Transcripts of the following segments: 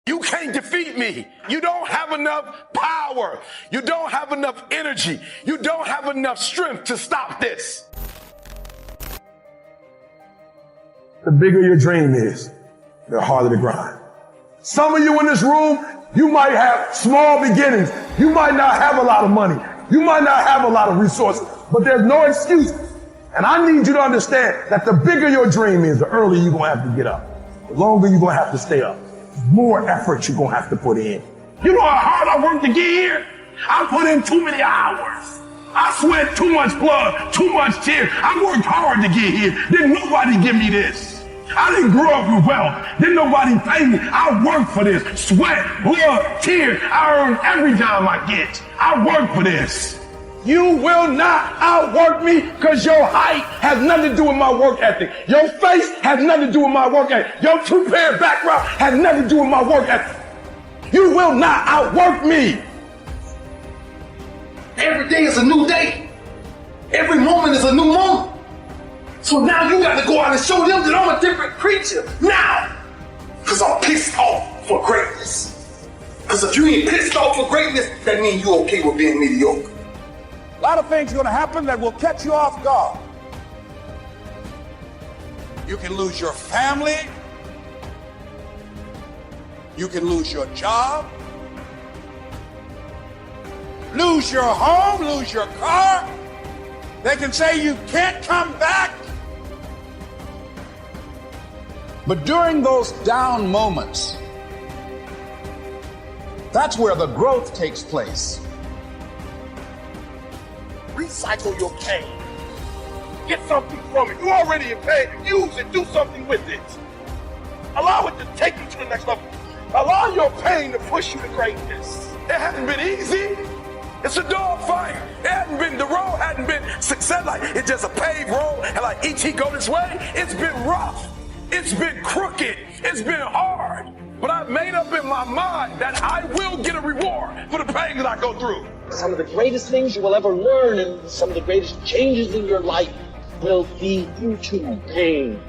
You can't defeat me. You don't have enough power. You don't have enough energy. You don't have enough strength to stop this. The bigger your dream is, the harder the grind. Some of you in this room, you might have small beginnings. You might not have a lot of money. You might not have a lot of resources, but there's no excuse. And I need you to understand that the bigger your dream is, the earlier you're going to have to get up. The longer you're going to have to stay up. More effort you're going to have to put in. You know how hard I worked to get here? I put in too many hours. I sweat too much blood, too much tears. I worked hard to get here. Didn't nobody give me this. I didn't grow up with wealth. Didn't nobody pay me. I worked for this. Sweat, blood, tears. I earn every dime I get. I work for this. You will not outwork me because your height has nothing to do with my work ethic. Your face has nothing to do with my work ethic. Your two-parent background has nothing to do with my work ethic. You will not outwork me. Every day is a new day. Every moment is a new moment. So now you got to go out and show them that I'm a different creature. Now. Because I'm pissed off for greatness. Because if you ain't pissed off for greatness, that means you're okay with being mediocre. A lot of things are going to happen that will catch you off guard. You can lose your family. You can lose your job. Lose your home, lose your car. They can say you can't come back. But during those down moments, that's where the growth takes place. Recycle your pain. Get something from it. You're already in pain. Use it. Do something with it. Allow it to take you to the next level. Allow your pain to push you to greatness. It hasn't been easy. It's a dog fight. The road hadn't been success. Like it's just a paved road and like E.T. go this way. It's been rough. It's been crooked. It's been hard. But I've made up in my mind that I will get a reward for the pain that I go through. Some of the greatest things you will ever learn and some of the greatest changes in your life will be due to pain.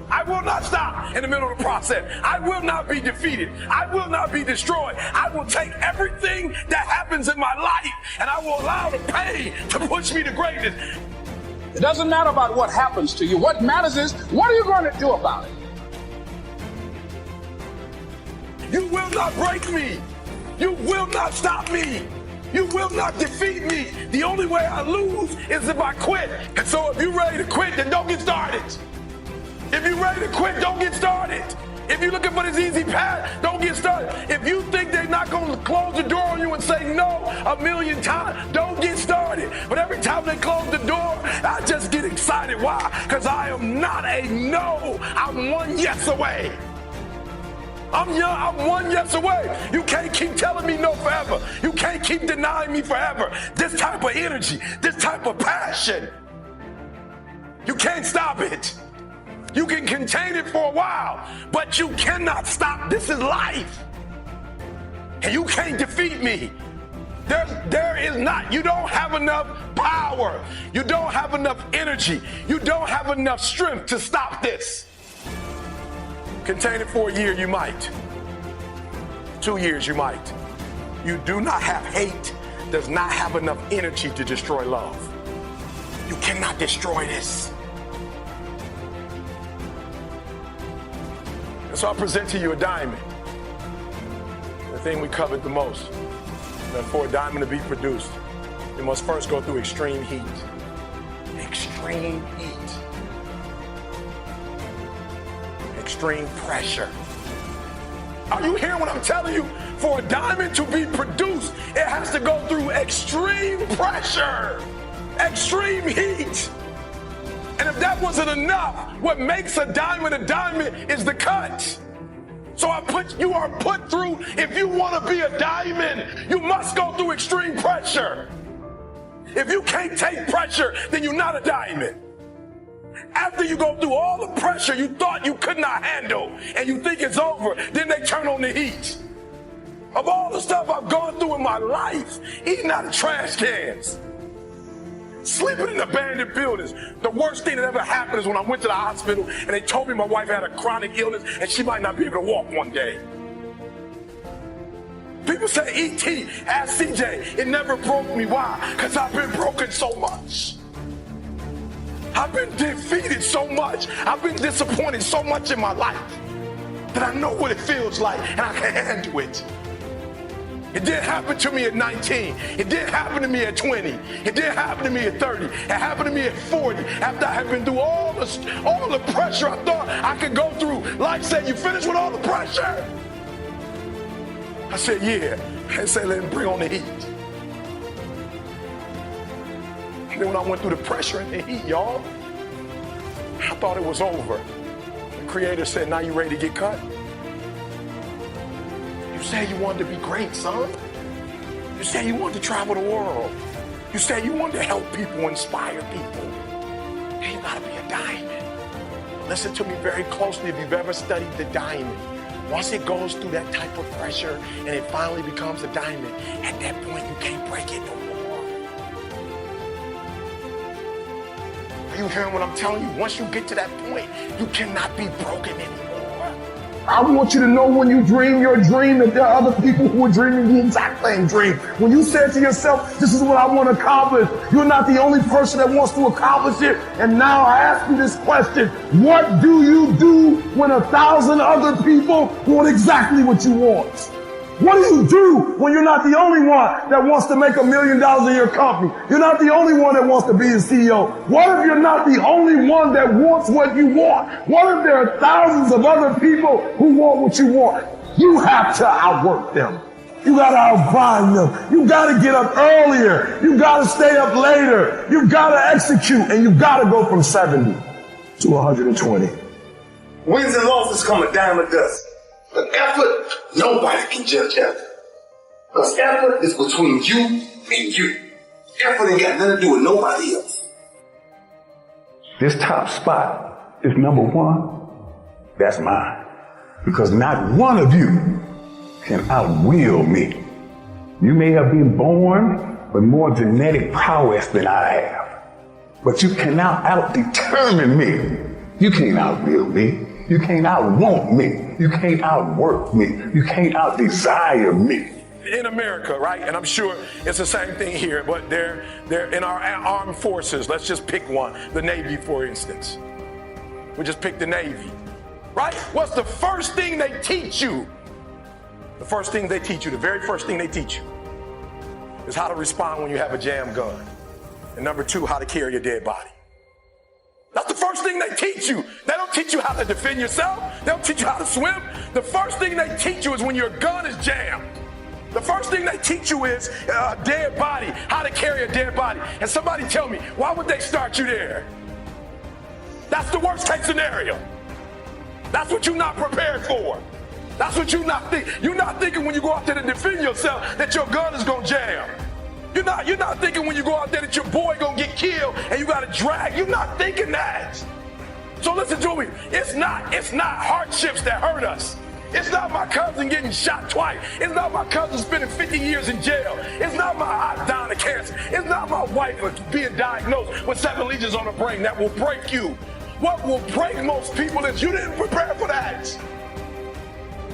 I will not stop in the middle of the process. I will not be defeated. I will not be destroyed. I will take everything that happens in my life and I will allow the pain to push me to greatness. It doesn't matter about what happens to you. What matters is, what are you going to do about it? You will not break me. You will not stop me. You will not defeat me. The only way I lose is if I quit. And so if you're ready to quit, then don't get started. If you're ready to quit, don't get started. If you're looking for this easy path, don't get started. If you think they're not going to close the door on you and say no a million times, don't get started. But every time they close the door, I just get excited. Why? Because I am not a no. I'm one yes away. I'm young, I'm one yes away. You can't keep telling me no forever. You can't keep denying me forever. This type of energy, this type of passion, you can't stop it. You can contain it for a while, but you cannot stop. This is life. And you can't defeat me. There is not. You don't have enough power. You don't have enough energy. You don't have enough strength to stop this. Contain it for a year, you might. 2 years, you might. You do not have hate, does not have enough energy to destroy love. You cannot destroy this. And so I present to you a diamond. The thing we covered the most. That for a diamond to be produced, it must first go through extreme heat. Extreme heat. Extreme pressure. Are you hearing what I'm telling you? For a diamond to be produced, it has to go through extreme pressure, extreme heat. And if that wasn't enough, what makes a diamond is the cut. So you are put through, if you want to be a diamond, you must go through extreme pressure. If you can't take pressure, then you're not a diamond. After you go through all the pressure you thought you could not handle and you think it's over, then they turn on the heat. Of all the stuff I've gone through in my life, eating out of trash cans, sleeping in abandoned buildings. The worst thing that ever happened is when I went to the hospital and they told me my wife had a chronic illness and she might not be able to walk one day. People say, E.T., ask CJ, it never broke me. Why? Because I've been broken so much. I've been defeated so much. I've been disappointed so much in my life that I know what it feels like and I can handle it. It didn't happen to me at 19. It didn't happen to me at 20. It didn't happen to me at 30. It happened to me at 40 after I had been through all the pressure I thought I could go through. Life said, you finished with all the pressure? I said, yeah. And said, let him bring on the heat. And then when I went through the pressure and the heat, y'all, I thought it was over. The Creator said, now you ready to get cut? You said you wanted to be great, son. You said you wanted to travel the world. You said you wanted to help people, inspire people. Then you gotta be a diamond. Listen to me very closely if you've ever studied the diamond. Once it goes through that type of pressure and it finally becomes a diamond, at that point you can't break it no more. Are you hearing what I'm telling you? Once you get to that point, you cannot be broken anymore. I want you to know when you dream your dream that there are other people who are dreaming the exact same dream. When you said to yourself, this is what I want to accomplish, you're not the only person that wants to accomplish it. And now I ask you this question, what do you do when 1,000 other people want exactly what you want? What do you do when you're not the only one that wants to make $1 million in your company? You're not the only one that wants to be a CEO. What if you're not the only one that wants what you want? What if there are thousands of other people who want what you want? You have to outwork them. You got to outgrind them. You got to get up earlier. You got to stay up later. You got to execute, and you got to go from 70 to 120. Wins and losses come a dime a dozen. But effort, nobody can judge effort. Because effort is between you and you. Effort ain't got nothing to do with nobody else. This top spot is number one. That's mine. Because not one of you can outwill me. You may have been born with more genetic prowess than I have. But you cannot out-determine me. You can't outwill me. You can't outwant me. You can't outwork me. You can't outdesire me. In America, right? And I'm sure it's the same thing here, but they're in our armed forces. Let's just pick one. The Navy, for instance. We just pick the Navy, right? What's the first thing they teach you? The first thing they teach you, the very first thing they teach you is how to respond when you have a jam gun. And number two, how to carry a dead body. That's the first thing they teach you. They don't teach you how to defend yourself. They don't teach you how to swim. The first thing they teach you is when your gun is jammed. The first thing they teach you is a dead body, how to carry a dead body. And somebody tell me, why would they start you there? That's the worst case scenario. That's what you're not prepared for. That's what you're not thinking. You're not thinking when you go out there to defend yourself that your gun is going to jam. You're not thinking when you go out there that your boy gonna get killed and you gotta drag. You're not thinking that. So listen to me. It's not hardships that hurt us. It's not my cousin getting shot twice. It's not my cousin spending 50 years in jail. It's not my aunt dying of cancer. It's not my wife being diagnosed with 7 lesions on her brain that will break you. What will break most people is you didn't prepare for that.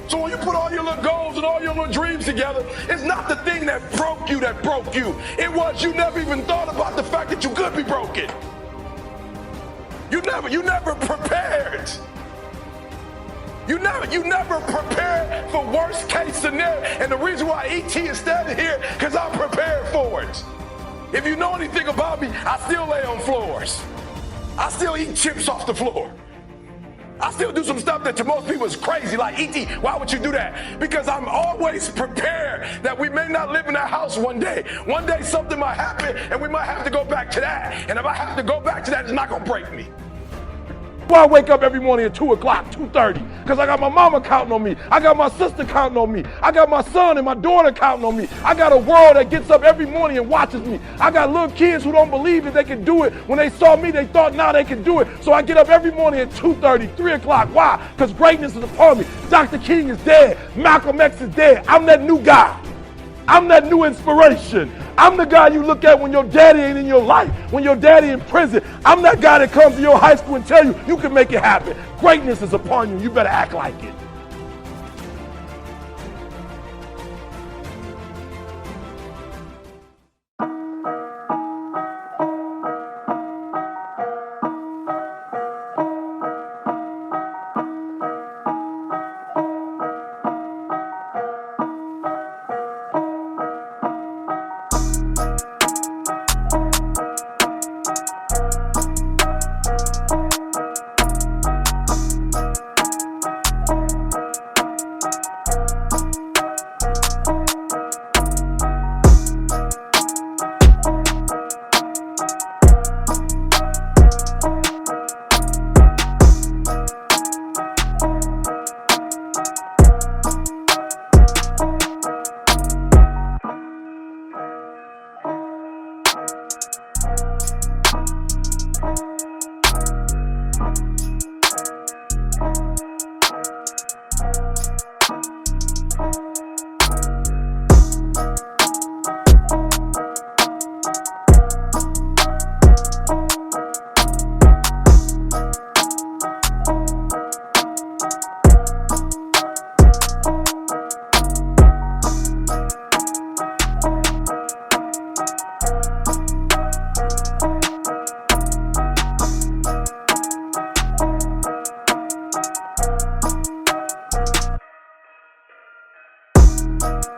So when you put all your little goals and all your little dreams together, it's not the thing that broke you. It was you never even thought about the fact that you could be broken. You never prepared. You never prepared for worst case scenario. And the reason why E.T. is standing here, because I'm prepared for it. If you know anything about me, I still lay on floors. I still eat chips off the floor. I still do some stuff that to most people is crazy, like E.T., why would you do that? Because I'm always prepared that we may not live in that house one day. One day something might happen and we might have to go back to that. And if I have to go back to that, it's not gonna break me. Well, I wake up every morning at 2 o'clock, 2:30, because I got my mama counting on me. I got my sister counting on me. I got my son and my daughter counting on me. I got a world that gets up every morning and watches me. I got little kids who don't believe that they can do it. When they saw me, they thought now they can do it. So I get up every morning at 2:30, 3 o'clock. Why? Because greatness is upon me. Dr. King is dead. Malcolm X is dead. I'm that new guy. I'm that new inspiration. I'm the guy you look at when your daddy ain't in your life, when your daddy in prison. I'm that guy that comes to your high school and tell you, you can make it happen. Greatness is upon you. You better act like it. you.